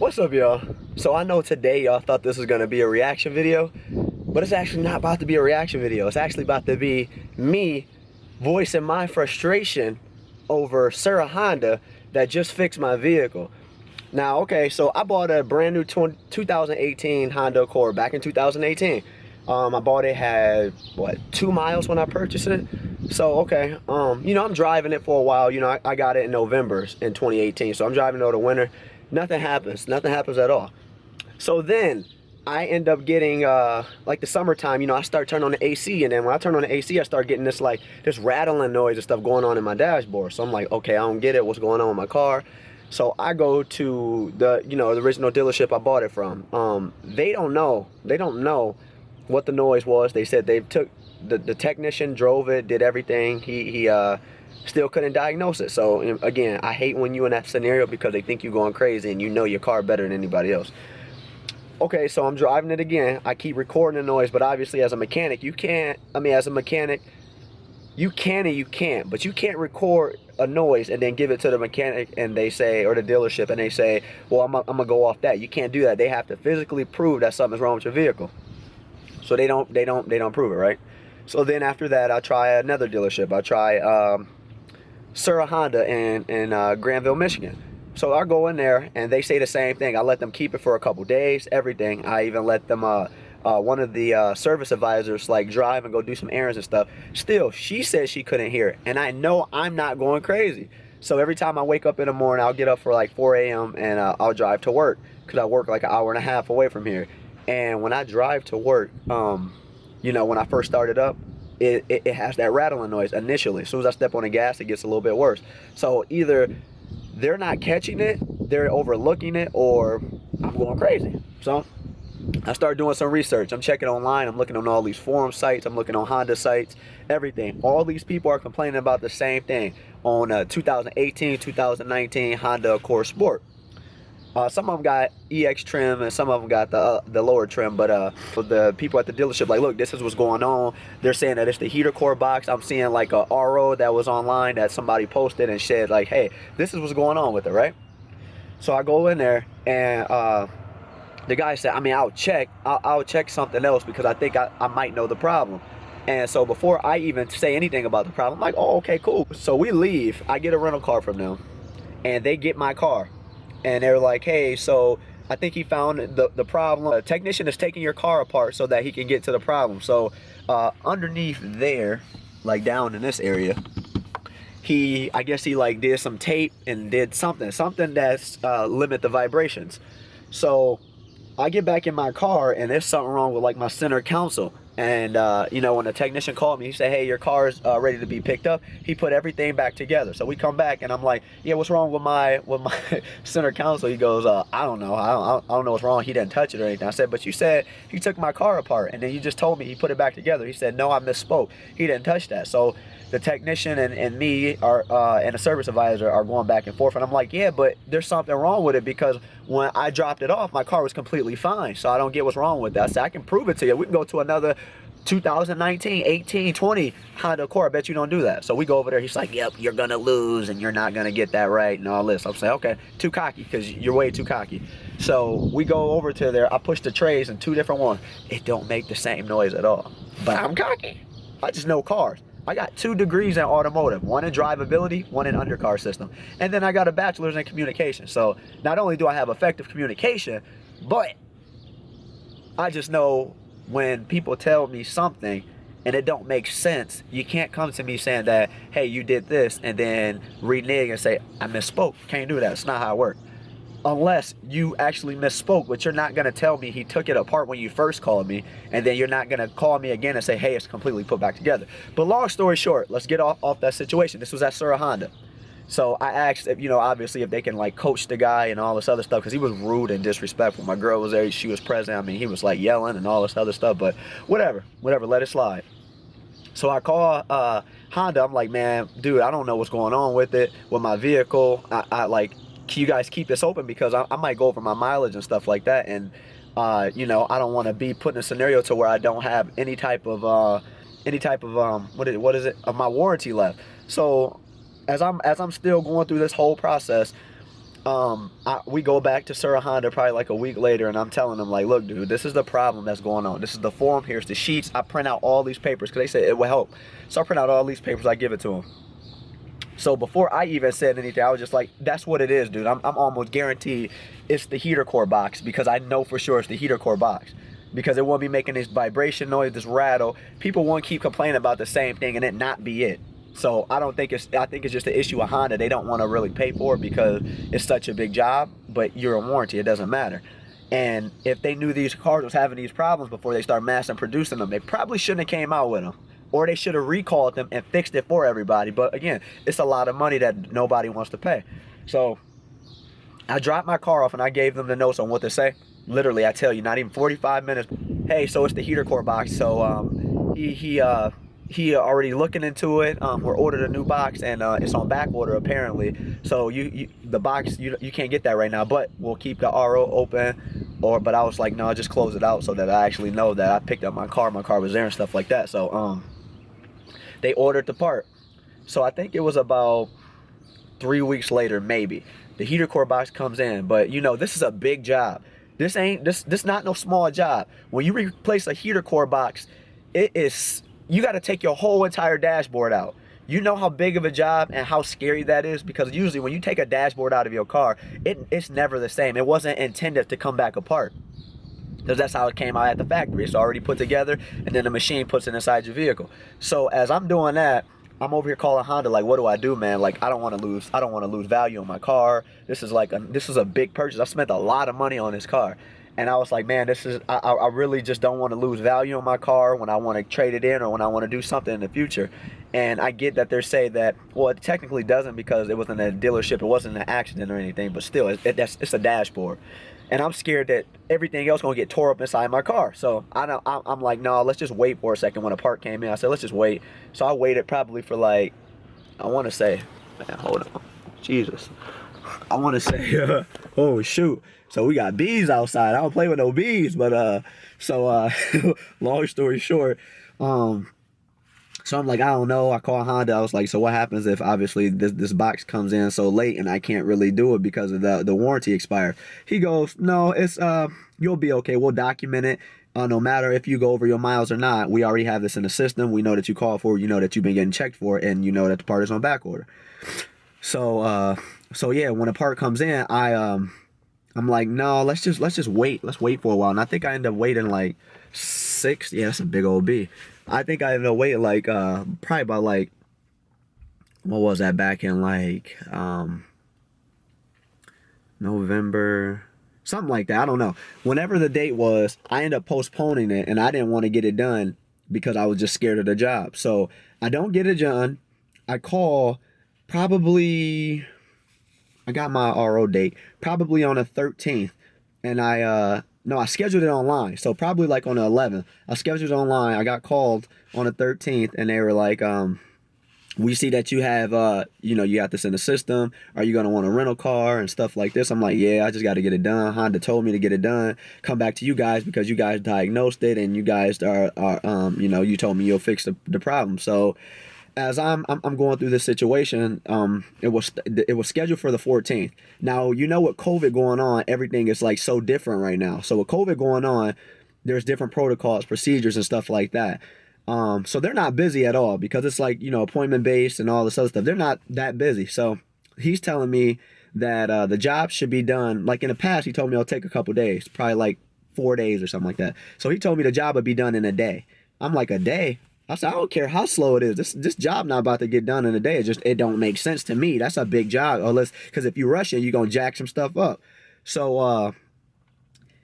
What's up, y'all? So I know today y'all thought this was gonna be a reaction video, but it's actually not about to be a reaction video. It's actually about to be me voicing my frustration over Sir Honda that just fixed my vehicle. Now, okay, so I bought a brand new 2018 Honda Accord back in 2018. I bought it, had, what, 2 miles when I purchased it? So, okay, you know, I'm driving it for a while. You know, I got it in November in 2018, so I'm driving it over the winter. Nothing happens at all. So then I end up getting, like the summertime, you know, I start turning on the AC, and then when I turn on the AC, I start getting this, like, this rattling noise and stuff going on in my dashboard. So I'm like, okay, I don't get it, what's going on with my car? So I go to the, you know, the original dealership I bought it from. They don't know what the noise was. They said they took, the technician drove it, did everything. He still couldn't diagnose it. So again, I hate when you in that scenario because they think you're going crazy and you know your car better than anybody else. Okay, so I'm driving it again. I keep recording the noise, but obviously as a mechanic, you can't, as a mechanic, you can and you can't, but you can't record a noise and then give it to the mechanic and they say, or the dealership, and they say, well, I'm gonna go off that. You can't do that. They have to physically prove that something's wrong with your vehicle. So they don't prove it, right? So then after that, I try another dealership. I try Sir Honda in Granville, Michigan. So I go in there and they say the same thing. I let them keep it for a couple days, everything. I even let them, one of the service advisors, like, drive and go do some errands and stuff. Still, she said she couldn't hear it. And I know I'm not going crazy. So every time I wake up in the morning, I'll get up for like 4 a.m. and I'll drive to work because I work like an hour and a half away from here. And when I drive to work, you know, when I first started up, it has that rattling noise initially. As soon as I step on the gas, it gets a little bit worse. So either they're not catching it, they're overlooking it, or I'm going crazy. So I started doing some research. I'm checking online. I'm looking on all these forum sites. I'm looking on Honda sites, everything. All these people are complaining about the same thing on 2018, 2019 Honda Accord Sport. Some of them got EX trim and some of them got the lower trim, but for the people at the dealership, like, look, this is what's going on. They're saying that it's the heater core box. I'm seeing like a RO that was online that somebody posted and said like, hey, this is what's going on with it, right? So I go in there and the guy said, I'll check something else because I think I might know the problem. And so before I even say anything about the problem, I'm like, oh, okay, cool. So we leave. I get a rental car from them and they get my car. And they're like, hey, so I think he found the problem. A technician is taking your car apart so that he can get to the problem. So underneath there, like down in this area, I guess he like did some tape and did something that's limit the vibrations. So I get back in my car and there's something wrong with like my center console. And you know, when the technician called me, he said, hey, your car's ready to be picked up. He put everything back together. So we come back and I'm like, yeah, what's wrong with my center console? He goes, I don't know. I don't know what's wrong. He didn't touch it or anything. I said, but you said he took my car apart and then you just told me he put it back together. He said, no, I misspoke. He didn't touch that. So the technician and me and a service advisor are going back and forth. And I'm like, yeah, but there's something wrong with it because when I dropped it off, my car was completely fine. So I don't get what's wrong with that. I said, I can prove it to you. We can go to another 2019, 18, 20 Honda Accord. I bet you don't do that. So we go over there. He's like, yep, you're going to lose and you're not going to get that right and all this. I'm saying, okay, too cocky because you're way too cocky. So we go over to there. I push the trays in 2 different ones. It don't make the same noise at all. But I'm cocky. I just know cars. I got 2 degrees in automotive, 1 in drivability, 1 in undercar system. And then I got a bachelor's in communication. So not only do I have effective communication, but I just know when people tell me something and it don't make sense, you can't come to me saying that, hey, you did this, and then renege and say, I misspoke. Can't do that. It's not how it works. Unless you actually misspoke, but you're not going to tell me he took it apart when you first called me, and then you're not going to call me again and say, hey, it's completely put back together. But long story short, let's get off that situation. This was at Sir Honda. So I asked, if, you know, obviously if they can like coach the guy and all this other stuff, because he was rude and disrespectful. My girl was there, she was present. I mean, he was like yelling and all this other stuff, but whatever, let it slide. So I call Honda. I'm like, man, dude, I don't know what's going on with it, with my vehicle. I like, can you guys keep this open because I might go over my mileage and stuff like that, and you know, I don't want to be put in a scenario to where I don't have any type of what is it of my warranty left. So as I'm still going through this whole process, we go back to Sir Honda probably like a week later, and I'm telling them like, look, dude, this is the problem that's going on. This is the form. Here's the sheets. I print out all these papers because they said it will help. So I print out all these papers. I give it to them. So before I even said anything, I was just like, that's what it is, dude. I'm almost guaranteed it's the heater core box, because I know for sure it's the heater core box, because it won't be making this vibration noise, this rattle. People won't keep complaining about the same thing and it not be it. So I think it's just an issue with Honda. They don't want to really pay for it because it's such a big job, but you're in warranty. It doesn't matter. And if they knew these cars was having these problems before they start mass producing them, they probably shouldn't have came out with them. Or they should have recalled them and fixed it for everybody. But again, it's a lot of money that nobody wants to pay. So I dropped my car off and I gave them the notes on what to say. Literally, I tell you, not even 45 minutes. Hey, so it's the heater core box. So he already looking into it. We're ordered a new box, and it's on back order apparently. So the box you can't get that right now, but we'll keep the RO open. But I was like, no, just close it out so that I actually know that I picked up my car was there and stuff like that. So they ordered the part. So I think it was about 3 weeks later, maybe, the heater core box comes in. But you know, this is a big job. This not no small job. When you replace a heater core box, you got to take your whole entire dashboard out. You know how big of a job and how scary that is, because usually when you take a dashboard out of your car, it's never the same. It wasn't intended to come back apart, because that's how it came out at the factory. It's already put together, and then the machine puts it inside your vehicle. So as I'm doing that, I'm over here calling Honda like, what do I do, man? Like, I don't want to lose value on my car. This is a big purchase. I spent a lot of money on this car. And I was like, man, I really just don't want to lose value on my car when I want to trade it in or when I want to do something in the future. And I get that they're saying that, well, it technically doesn't, because it wasn't a dealership, it wasn't an accident or anything, but still, it's a dashboard. And I'm scared that everything else gonna get tore up inside my car. So I'm like, no, let's just wait for a second. When a part came in, I said, let's just wait. So I waited probably for like, I want to say, man, hold on, Jesus. I want to say, oh shoot. So we got bees outside. I don't play with no bees, but long story short, so I'm like, I don't know. I call Honda. I was like, so what happens if obviously this box comes in so late and I can't really do it because of the warranty expired? He goes, no, it's you'll be okay. We'll document it. No matter if you go over your miles or not, we already have this in the system. We know that you called for, you know that you've been getting checked for, and you know that the part is on back order. So yeah, when a part comes in, I'm like, no, let's just wait. Let's wait for a while. And I think I ended up waiting like 6. Yeah, that's a big old B. I think I ended up waiting like probably about like, what was that, back in like November, something like that. I don't know. Whenever the date was, I ended up postponing it, and I didn't want to get it done because I was just scared of the job. So I don't get it done. I call probably, I got my RO date probably on the 13th, and I scheduled it online. So probably like on the 11th, I scheduled it online. I got called on the 13th, and they were like, we see that you have, you got this in the system. Are you going to want a rental car and stuff like this? I'm like, yeah, I just got to get it done. Honda told me to get it done. Come back to you guys because you guys diagnosed it, and you guys are you told me you'll fix the problem. So as I'm going through this situation, it was scheduled for the 14th. Now, you know, with COVID going on, everything is like so different right now. So with COVID going on, there's different protocols, procedures, and stuff like that. So they're not busy at all because it's like, appointment based and all this other stuff. They're not that busy. So he's telling me that the job should be done. Like in the past, he told me it'll take a couple days, probably like 4 days or something like that. So he told me the job would be done in a day. I'm like, a day? I said, I don't care how slow it is. This job not about to get done in a day. It don't make sense to me. That's a big job. Because if you rush it, you're going to jack some stuff up. So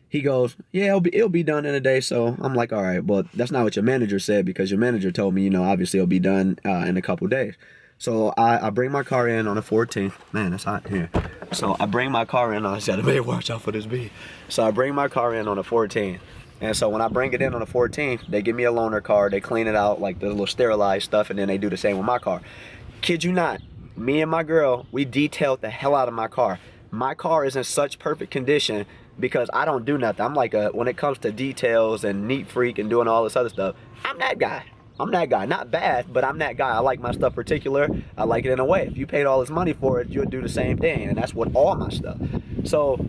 he goes, yeah, it'll be done in a day. So I'm like, all right, but that's not what your manager said, because your manager told me, obviously it'll be done in a couple days. So I bring my car in on the 14th. Man, it's hot here. So I bring my car in. I said, man, watch out for this bee. So I bring my car in on the 14th. And so when I bring it in on the 14th, they give me a loaner car. They clean it out, like the little sterilized stuff, and then they do the same with my car. Kid you not, me and my girl, we detailed the hell out of my car. My car is in such perfect condition because I don't do nothing. I'm like when it comes to details and neat freak and doing all this other stuff, I'm that guy. I'm that guy. Not bad, but I'm that guy. I like my stuff particular. I like it in a way. If you paid all this money for it, you would do the same thing. And that's what all my stuff. So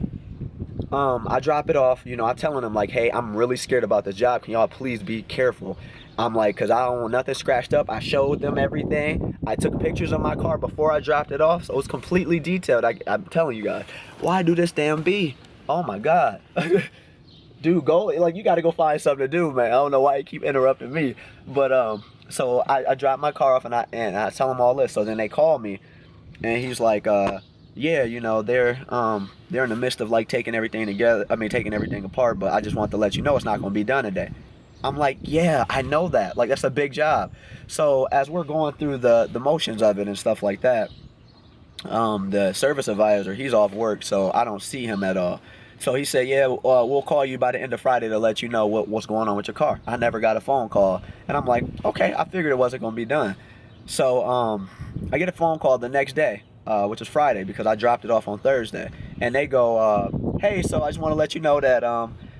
I drop it off. You know, I'm telling them like, hey, I'm really scared about this job. Can y'all please be careful? I'm like, because I don't want nothing scratched up. I showed them everything. I took pictures of my car before I dropped it off. So it's completely detailed. I'm telling you guys. Why do this damn B? Oh my God. Dude, go, like, you got to go find something to do, man. I don't know why you keep interrupting me. But, so I dropped my car off and I tell them all this. So then they call me and he's like, yeah, you know, they're in the midst of like taking everything together. I mean, taking everything apart, but I just want to let you know it's not going to be done today. I'm like, yeah, I know that. Like, that's a big job. So as we're going through the motions of it and stuff like that, the service advisor, he's off work, so I don't see him at all. So he said, yeah, we'll call you by the end of Friday to let you know what's going on with your car. I never got a phone call. And I'm like, okay, I figured it wasn't going to be done. So I get a phone call the next day, which is Friday, because I dropped it off on Thursday. And they go, hey, so I just want to let you know that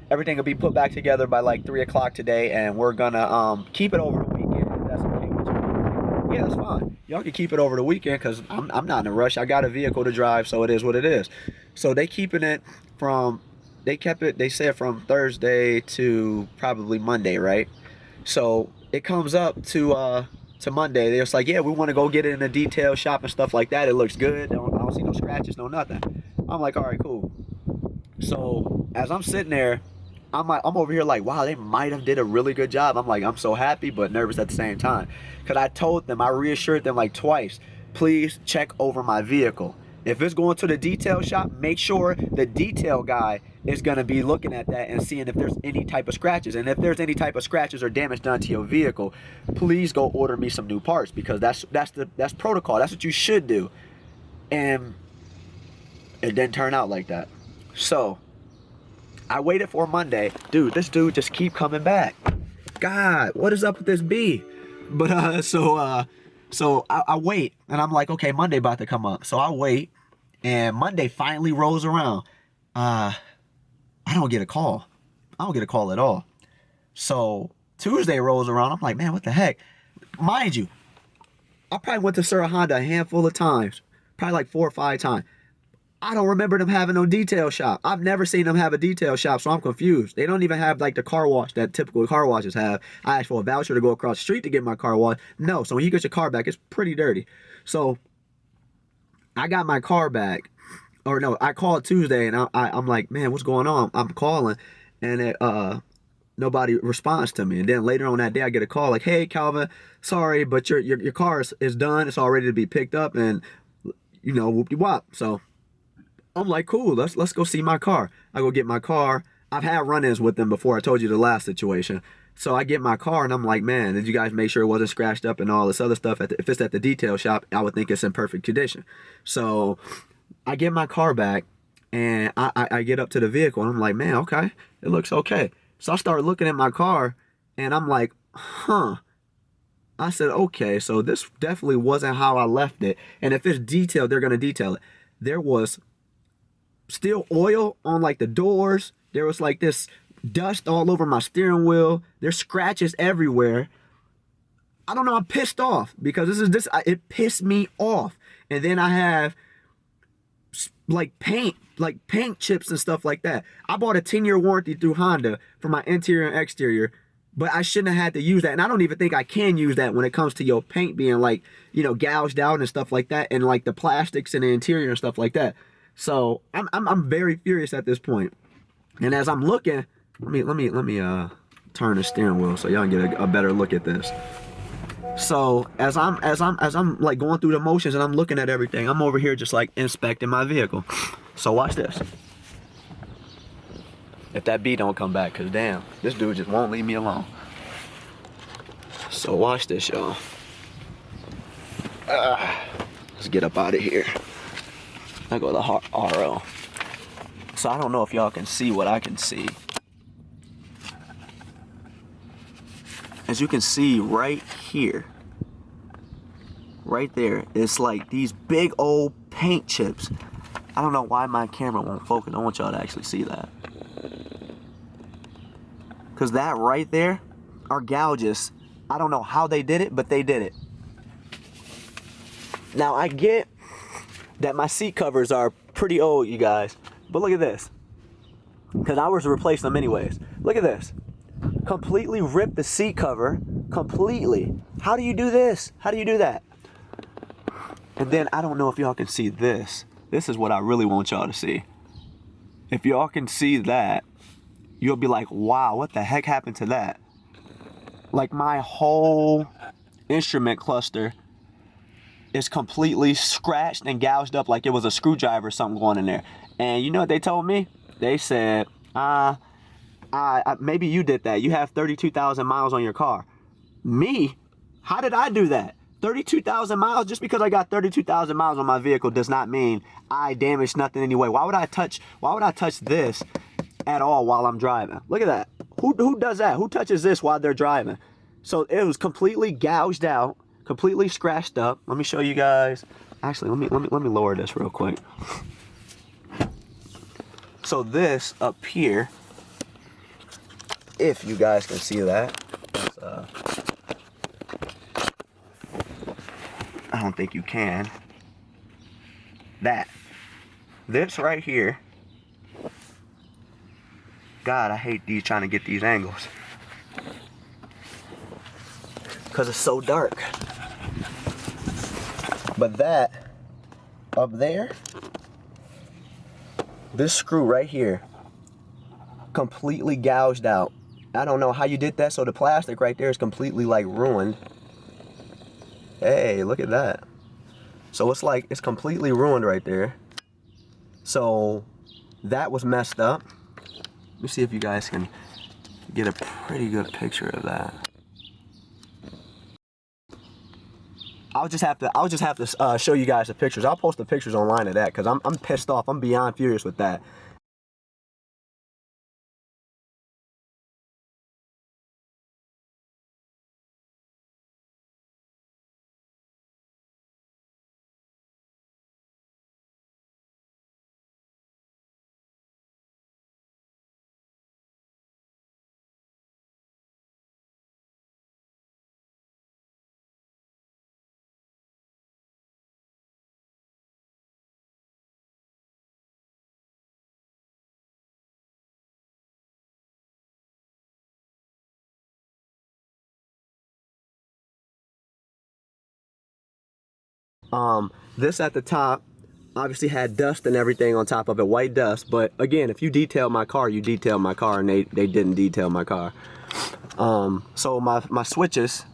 everything will be put back together by like 3 o'clock today, and we're going to keep it over the weekend, if that's okay with you. I'm like, yeah, that's fine. Y'all can keep it over the weekend because I'm not in a rush. I got a vehicle to drive, so it is what it is. So they keeping it they said from Thursday to probably Monday, right? So it comes up to Monday. They're just like, yeah, we want to go get it in a detail shop and stuff like that. It looks good. I don't see no scratches, no nothing. I'm like, all right, cool. So as I'm sitting there, I'm over here like, wow, they might have did a really good job. I'm like, I'm so happy but nervous at the same time, because I reassured them like twice, please check over my vehicle. If it's going to the detail shop, make sure the detail guy is going to be looking at that and seeing if there's any type of scratches. And if there's any type of scratches or damage done to your vehicle, please go order me some new parts, because that's protocol. That's what you should do. And it didn't turn out like that. So I waited for Monday. Dude, this dude just keep coming back. God, what is up with this B? But so I wait, and I'm like, okay, Monday about to come up. So I wait, and Monday finally rolls around. I don't get a call. I don't get a call at all. So Tuesday rolls around. I'm like, man, what the heck? Mind you, I probably went to Sir Honda a handful of times, probably like 4 or 5 times. I don't remember them having no detail shop. I've never seen them have a detail shop, so I'm confused. They don't even have like the car wash that typical car washes have. I asked for a voucher to go across the street to get my car washed. No, so when you get your car back, it's pretty dirty. So I got my car back, or no, I called Tuesday, and I'm like, man, what's going on? I'm calling, and nobody responds to me. And then later on that day, I get a call like, hey, Calvin, sorry, but your car is done. It's all ready to be picked up, and you know, whoop-de-wop. So I'm like, cool, let's go see my car. I go get my car. I've had run-ins with them before. I told you the last situation. So I get my car, and I'm like, man, did you guys make sure it wasn't scratched up and all this other stuff? If it's at the detail shop, I would think it's in perfect condition. So I get my car back, and I get up to the vehicle, and I'm like, man, okay, it looks okay. So I start looking at my car, and I'm like, huh. I said, okay, so this definitely wasn't how I left it. And if it's detailed, they're going to detail it. There was still oil on like the doors. There was like this dust all over my steering wheel. There's scratches everywhere. I don't know, I'm pissed off because it pissed me off. And then I have like paint chips and stuff like that. I bought a 10-year warranty through Honda for my interior and exterior, but I shouldn't have had to use that. And I don't even think I can use that when it comes to your paint being like, you know, gouged out and stuff like that, and like the plastics in the interior and stuff like that. So I'm very furious at this point. And as I'm looking, let me turn the steering wheel so y'all can get a better look at this. So as I'm like going through the motions and I'm looking at everything, I'm over here just like inspecting my vehicle. So watch this. If that B don't come back, cause damn, this dude just won't leave me alone. So watch this, y'all. Let's get up out of here. I go to the RO. So I don't know if y'all can see what I can see. As you can see right here, right there, it's like these big old paint chips. I don't know why my camera won't focus. I want y'all to actually see that. Because that right there are gouges I don't know how they did it, but they did it. Now, I get that my seat covers are pretty old, you guys, but look at this. Because I was to replace them anyways. Look at this. Completely ripped the seat cover, completely. How do you do this? How do you do that? And then, I don't know if y'all can see this. This is what I really want y'all to see. If y'all can see that, you'll be like, wow, what the heck happened to that? Like, my whole instrument cluster is completely scratched and gouged up like it was a screwdriver or something going in there. And you know what they told me? They said, maybe you did that. You have 32,000 miles on your car. Me? How did I do that? 32,000 miles? Just because I got 32,000 miles on my vehicle does not mean I damaged nothing anyway. Why would I touch this at all while I'm driving? Look at that. Who does that? Who touches this while they're driving? So it was completely gouged out, completely scratched up. Let me show you guys. Actually, let me lower this real quick. So this up here, if you guys can see that, I don't think you can. This right here. God, I hate trying to get these angles. Because it's so dark. But that, up there, this screw right here, completely gouged out. I don't know how you did that, so the plastic right there is completely like ruined. Hey, look at that. So it's like, it's completely ruined right there. So that was messed up. Let me see if you guys can get a pretty good picture of that. I'll just have to show you guys the pictures. I'll post the pictures online of that because I'm pissed off. I'm beyond furious with that. This at the top obviously had dust and everything on top of it, white dust. But again, if you detail my car, you detail my car, and they didn't detail my car. So my switches,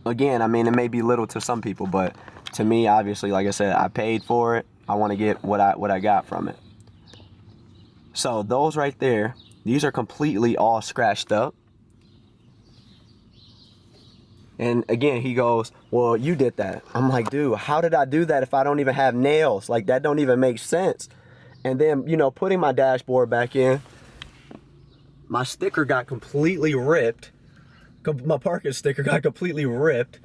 again, I mean, it may be little to some people, but to me, obviously, like I said, I paid for it. I want to get what I got from it. So those right there, these are completely all scratched up. And again, he goes, well, you did that. I'm like, dude, how did I do that if I don't even have nails? Like, that don't even make sense. And then, you know, putting my dashboard back in, my sticker got completely ripped. My parking sticker got completely ripped.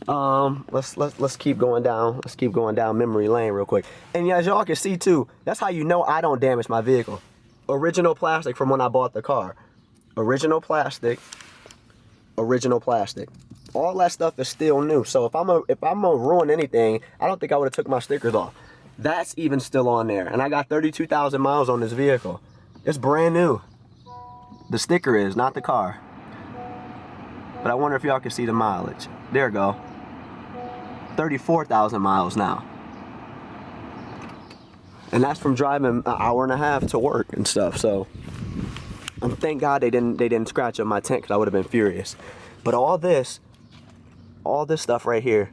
Let's keep going down. Let's keep going down memory lane real quick. And as y'all can see too, that's how you know I don't damage my vehicle. Original plastic from when I bought the car. Original plastic. Original plastic. All that stuff is still new. So if I'm gonna ruin anything, I don't think I would have took my stickers off. That's even still on there. And I got 32,000 miles on this vehicle. It's brand new. The sticker is, not the car. But I wonder if y'all can see the mileage. There we go. 34,000 miles now. And that's from driving an hour and a half to work and stuff. So thank God they didn't scratch up my tent, because I would have been furious. But all this stuff right here,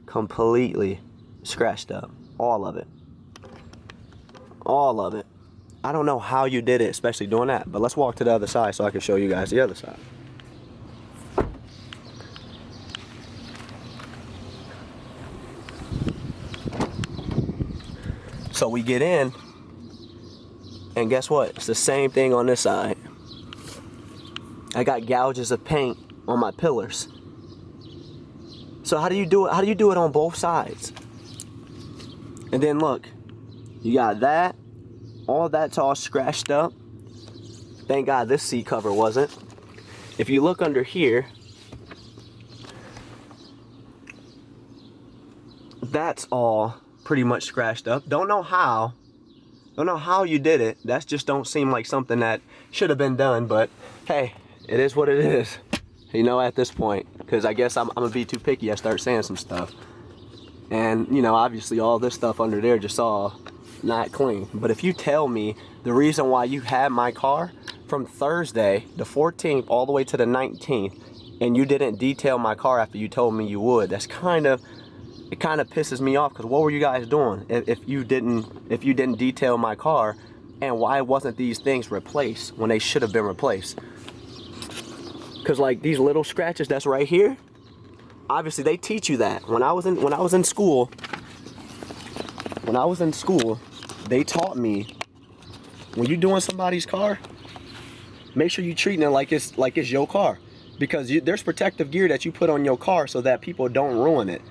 completely scratched up. All of it. All of it. I don't know how you did it, especially doing that. But let's walk to the other side so I can show you guys the other side. So we get in, and guess what? It's the same thing on this side. I got gouges of paint on my pillars. So how do you do it? How do you do it on both sides? And then look, you got that. All that's all scratched up. Thank God this seat cover wasn't. If you look under here, that's all pretty much scratched up. Don't know how you did it. That just don't seem like something that should have been done, but hey, it is what it is, you know, at this point, because I guess I'm gonna be too picky. I start saying some stuff, and you know, obviously all this stuff under there just all not clean. But if you tell me the reason why you had my car from Thursday the 14th all the way to the 19th, and you didn't detail my car after you told me you would, that's kind of, it kind of pisses me off, because what were you guys doing if you didn't detail my car, and why wasn't these things replaced when they should have been replaced? Because like these little scratches that's right here, obviously they teach you that. When I was in school, they taught me, when you're doing somebody's car, make sure you're treating it like it's your car, because there's protective gear that you put on your car so that people don't ruin it.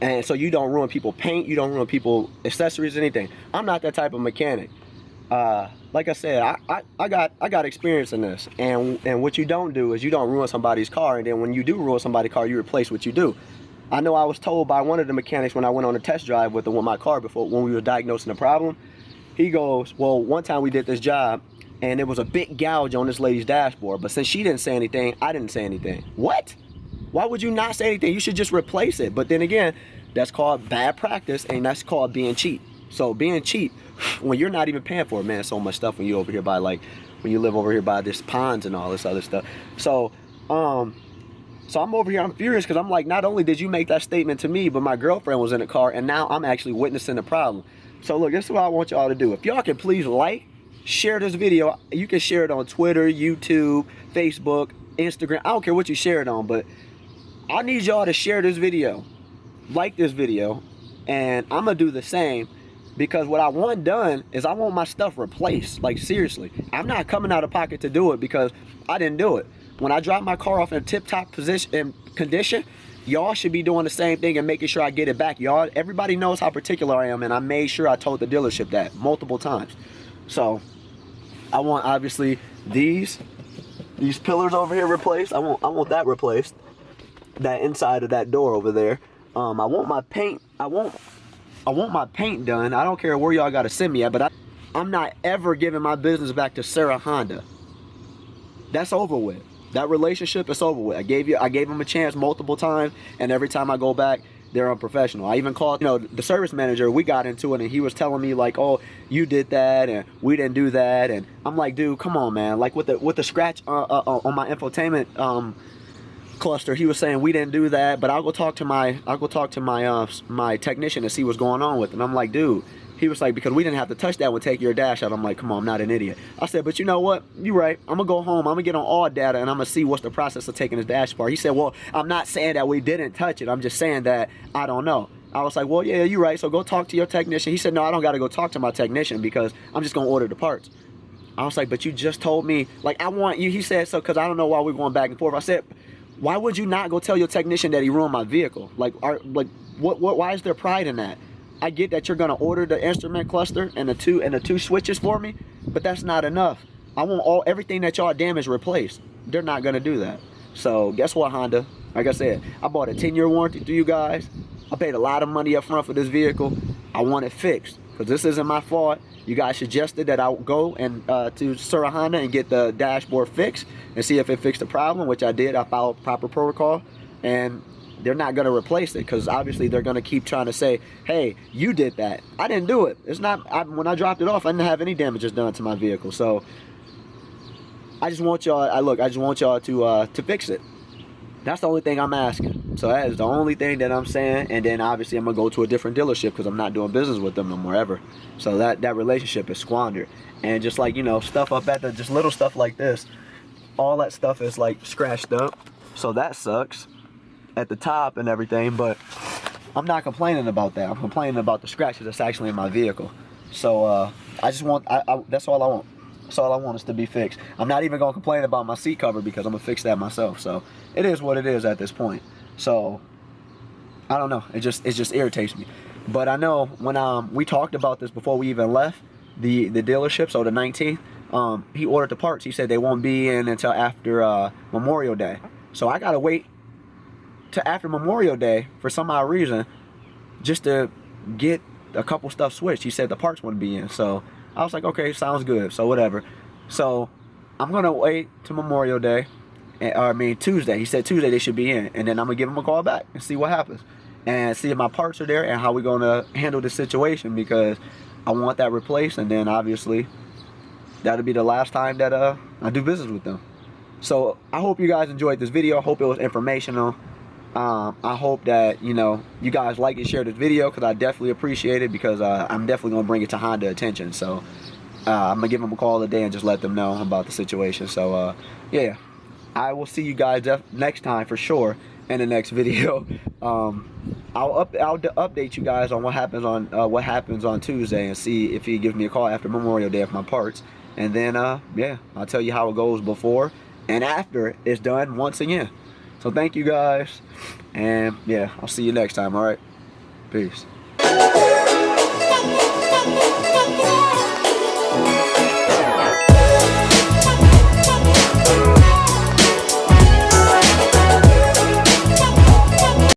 And so you don't ruin people paint, you don't ruin people accessories, anything. I'm not that type of mechanic. Like I said, I got experience in this. And what you don't do is you don't ruin somebody's car, and then when you do ruin somebody's car, you replace what you do. I know I was told by one of the mechanics when I went on a test drive with my car before, when we were diagnosing the problem, he goes, well, one time we did this job and there was a big gouge on this lady's dashboard, but since she didn't say anything, I didn't say anything. What? Why would you not say anything? You should just replace it. But then again, that's called bad practice, and that's called being cheap. So being cheap, when you're not even paying for it, man, so much stuff when you over here by, like, when you live over here by this ponds and all this other stuff. So I'm over here, I'm furious, because I'm like, not only did you make that statement to me, but my girlfriend was in the car, and now I'm actually witnessing the problem. So look, this is what I want y'all to do. If y'all can please like, share this video. You can share it on Twitter, YouTube, Facebook, Instagram. I don't care what you share it on, but I need y'all to share this video, like this video, and I'm gonna do the same, because what I want done is I want my stuff replaced. Like, seriously, I'm not coming out of pocket to do it, because I didn't do it. When I drop my car off in a tip-top position and condition, y'all should be doing the same thing and making sure I get it back. Y'all, everybody knows how particular I am, and I made sure I told the dealership that multiple times. So I want, obviously, these pillars over here replaced. I want that replaced. That inside of that door over there. I want my paint. I want my paint done. I don't care where y'all gotta send me at, but I'm not ever giving my business back to Sarah Honda. That's over with. That relationship is over with. I gave them a chance multiple times, and every time I go back, they're unprofessional. I even called, you know, the service manager. We got into it, and he was telling me like, "Oh, you did that, and we didn't do that." And I'm like, "Dude, come on, man!" Like with the scratch on my infotainment cluster, he was saying we didn't do that. But I'll go talk to my my technician and see what's going on with it. And I'm like, "Dude." He was like, because we didn't have to touch that when take your dash out. I'm like, come on, I'm not an idiot. I said, but you know what? You're right. I'm going to go home. I'm going to get on all data, and I'm going to see what's the process of taking his dash apart. He said, well, I'm not saying that we didn't touch it. I'm just saying that I don't know. I was like, well, yeah, you're right. So go talk to your technician. He said, no, I don't got to go talk to my technician because I'm just going to order the parts. I was like, but you just told me, like, I want you. He said, so because I don't know why we're going back and forth. I said, why would you not go tell your technician that he ruined my vehicle? Like, why is there pride in that? I get that you're gonna order the instrument cluster and the two switches for me, but that's not enough. I want everything that y'all damaged replaced. They're not gonna do that. So guess what, Honda? Like I said, I bought a 10-year warranty through you guys. I paid a lot of money up front for this vehicle. I want it fixed because this isn't my fault. You guys suggested that I go and to Sarah Honda and get the dashboard fixed and see if it fixed the problem, which I did. I followed proper protocol, and they're not going to replace it because obviously they're going to keep trying to say, hey, you did that. I didn't do it. It's not, when I dropped it off, I didn't have any damages done to my vehicle. So I just want y'all, I just want y'all to fix it. That's the only thing I'm asking. So that is the only thing that I'm saying. And then obviously I'm going to go to a different dealership because I'm not doing business with them no more ever. So that relationship is squandered. And just like, you know, stuff up at just little stuff like this, all that stuff is like scratched up. So that sucks at the top and everything, but I'm not complaining about that. I'm complaining about the scratches that's actually in my vehicle. So I just want, that's all I want. That's all I want is to be fixed. I'm not even gonna complain about my seat cover because I'm gonna fix that myself. So it is what it is at this point. So I don't know. It just irritates me. But I know when we talked about this before we even left the dealership, so the 19th, he ordered the parts. He said they won't be in until after Memorial Day. So I gotta wait to after Memorial Day for some odd reason just to get a couple stuff switched. He said the parts wouldn't be in, so I was like, okay, sounds good. So whatever. So I'm gonna wait to Memorial Day, Tuesday. He said Tuesday they should be in, and then I'm gonna give him a call back and see what happens, and see if my parts are there and how we're gonna handle the situation, because I want that replaced, and then obviously that'll be the last time that I do business with them. So I hope you guys enjoyed this video. I hope it was informational. I hope that, you know, you guys like and share this video, because I definitely appreciate it, because I'm definitely going to bring it to Honda attention. So I'm going to give them a call today and just let them know about the situation. So yeah, I will see you guys next time for sure in the next video. I'll update you guys on what happens on Tuesday, and see if he gives me a call after Memorial Day of my parts. And then yeah, I'll tell you how it goes before and after it's done once again. So thank you guys, and yeah, I'll see you next time. All right, peace.